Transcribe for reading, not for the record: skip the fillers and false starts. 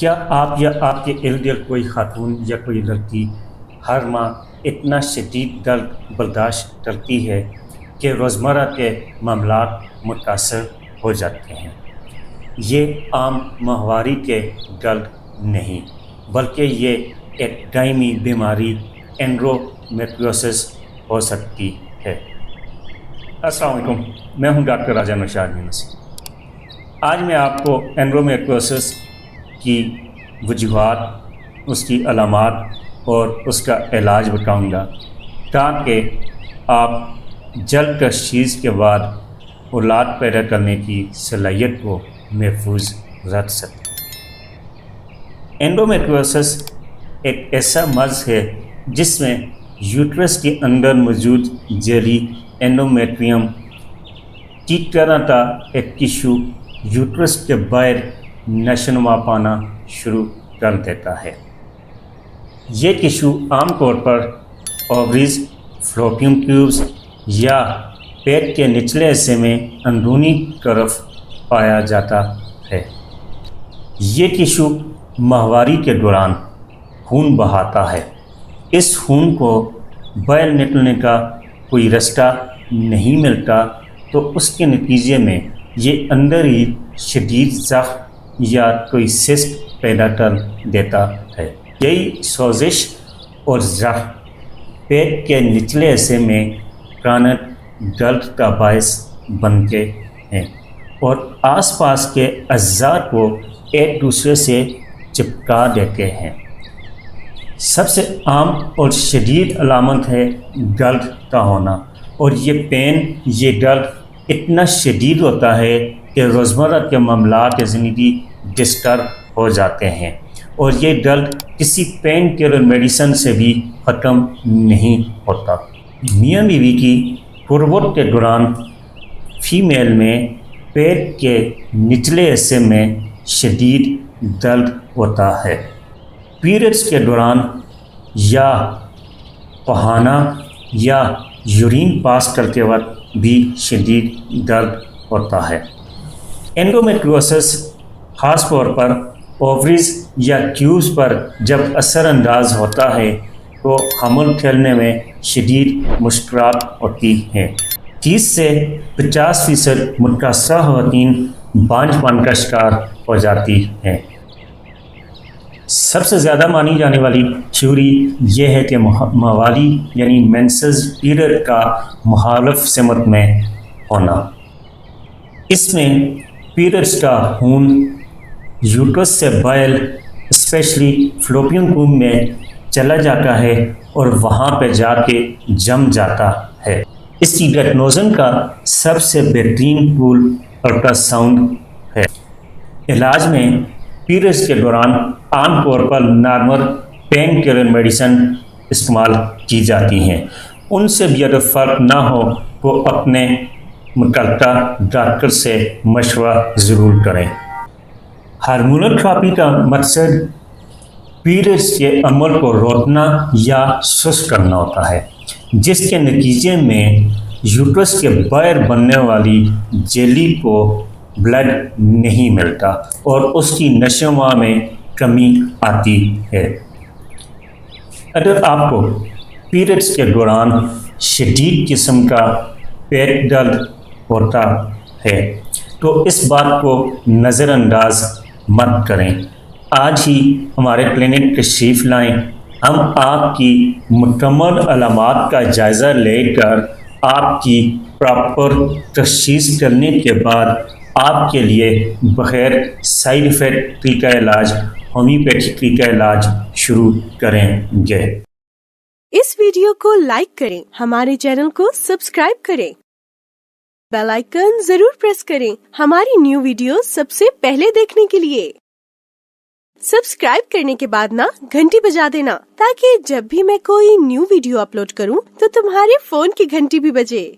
کیا آپ یا آپ کے ارد گرد کوئی خاتون یا کوئی لڑکی ہر ماہ اتنا شدید درد برداشت کرتی ہے کہ روزمرہ کے معاملات متاثر ہو جاتے ہیں؟ یہ عام ماہواری کے درد نہیں، بلکہ یہ ایک دائمی بیماری اینڈرومیٹریوسس ہو سکتی ہے۔ السلام علیکم، میں ہوں ڈاکٹر راجہ نوشاد یونسی۔ آج میں آپ کو اینڈرومیٹریوسس کی وجوہات، اس کی علامات اور اس کا علاج بتاؤں گا تاکہ آپ جلد تشخیص کے بعد اولاد پیدا کرنے کی صلاحیت کو محفوظ رکھ سکیں۔ اینڈومیٹریوسس ایک ایسا مرض ہے جس میں یوٹرس کے اندر موجود جیلی اینڈومیٹریم کی طرح کا ایک ٹشو یوٹرس کے باہر نشوونما پانا شروع کر دیتا ہے۔ یہ ٹشو عام طور پر اووریز، فلوپین ٹیوبز یا پیٹ کے نچلے حصے میں اندرونی طرف پایا جاتا ہے۔ یہ ٹشو ماہواری کے دوران خون بہاتا ہے۔ اس خون کو باہر نکلنے کا کوئی راستہ نہیں ملتا تو اس کے نتیجے میں یہ اندر ہی شدید زخم یا کوئی سسٹ پیدا کر دیتا ہے۔ یہی سوزش اور زخم پیٹ کے نچلے حصے میں کرونک درد کا باعث بنتے ہیں اور آس پاس کے اعضاء کو ایک دوسرے سے چپکا دیتے ہیں۔ سب سے عام اور شدید علامت ہے درد کا ہونا، اور یہ درد اتنا شدید ہوتا ہے کہ روزمرہ کے معاملات زندگی ڈسٹرب ہو جاتے ہیں، اور یہ درد کسی پین کلر میڈیسن سے بھی ختم نہیں ہوتا۔ میاں بیوی کی قربت کے دوران فیمیل میں پیٹ کے نچلے حصے میں شدید درد ہوتا ہے۔ پیریڈز کے دوران یا بہانا یا یورین پاس کرتے وقت بھی شدید درد ہوتا ہے۔ اینڈومیٹریوسس خاص طور پر اووریز یا ٹیوبز پر جب اثر انداز ہوتا ہے تو حمل پھیلنے میں شدید مشکلات ہوتی ہیں۔ 30 سے 50% متاثرہ خواتین بانجھ پن کا شکار ہو جاتی ہیں۔ سب سے زیادہ مانی جانے والی تھیوری یہ ہے کہ ماہواری یعنی مینسز پیریڈ کا مخالف سمت میں ہونا۔ اس میں پیریڈز کا خون یوٹرس سے باہر اسپیشلی فلوپین ٹیوب میں چلا جاتا ہے اور وہاں پہ جا کے جم جاتا ہے۔ اس کی ڈائگنوزن کا سب سے بہترین ٹول الٹرا ساؤنڈ ہے۔ علاج میں پیریڈز کے دوران عام طور پر نارمل پین کلر میڈیسن استعمال کی جاتی ہیں۔ ان سے بھی اگر فرق نہ ہو تو اپنے متعلقہ ڈاکٹر سے مشورہ ضرور کریں۔ ہارمونل تھراپی کا مقصد پیریڈز کے عمل کو روکنا یا سست کرنا ہوتا ہے، جس کے نتیجے میں یوٹرس کے باہر بننے والی جیلی کو بلڈ نہیں ملتا اور اس کی نشو و نما میں کمی آتی ہے۔ اگر آپ کو پیریڈز کے دوران شدید قسم کا پیٹ درد ہوتا ہے تو اس بات کو نظر انداز مت کریں۔ آج ہی ہمارے کلینک تشریف لائیں۔ ہم آپ کی مکمل علامات کا جائزہ لے کر آپ کی پراپر تشخیص کرنے کے بعد آپ کے لیے بغیر سائیڈ افیکٹ طریقہ علاج ہومیوپیتھی طریقہ علاج شروع کریں گے۔ اس ویڈیو کو لائک کریں، ہمارے چینل کو سبسکرائب کریں، بیل آئیکن ضرور پریس کریں ہماری نیو ویڈیو سب سے پہلے دیکھنے کے لیے۔ سبسکرائب کرنے کے بعد گھنٹی بجا دینا تاکہ جب بھی میں کوئی نیو ویڈیو اپلوڈ کروں تو تمہارے فون کی گھنٹی بھی بجے۔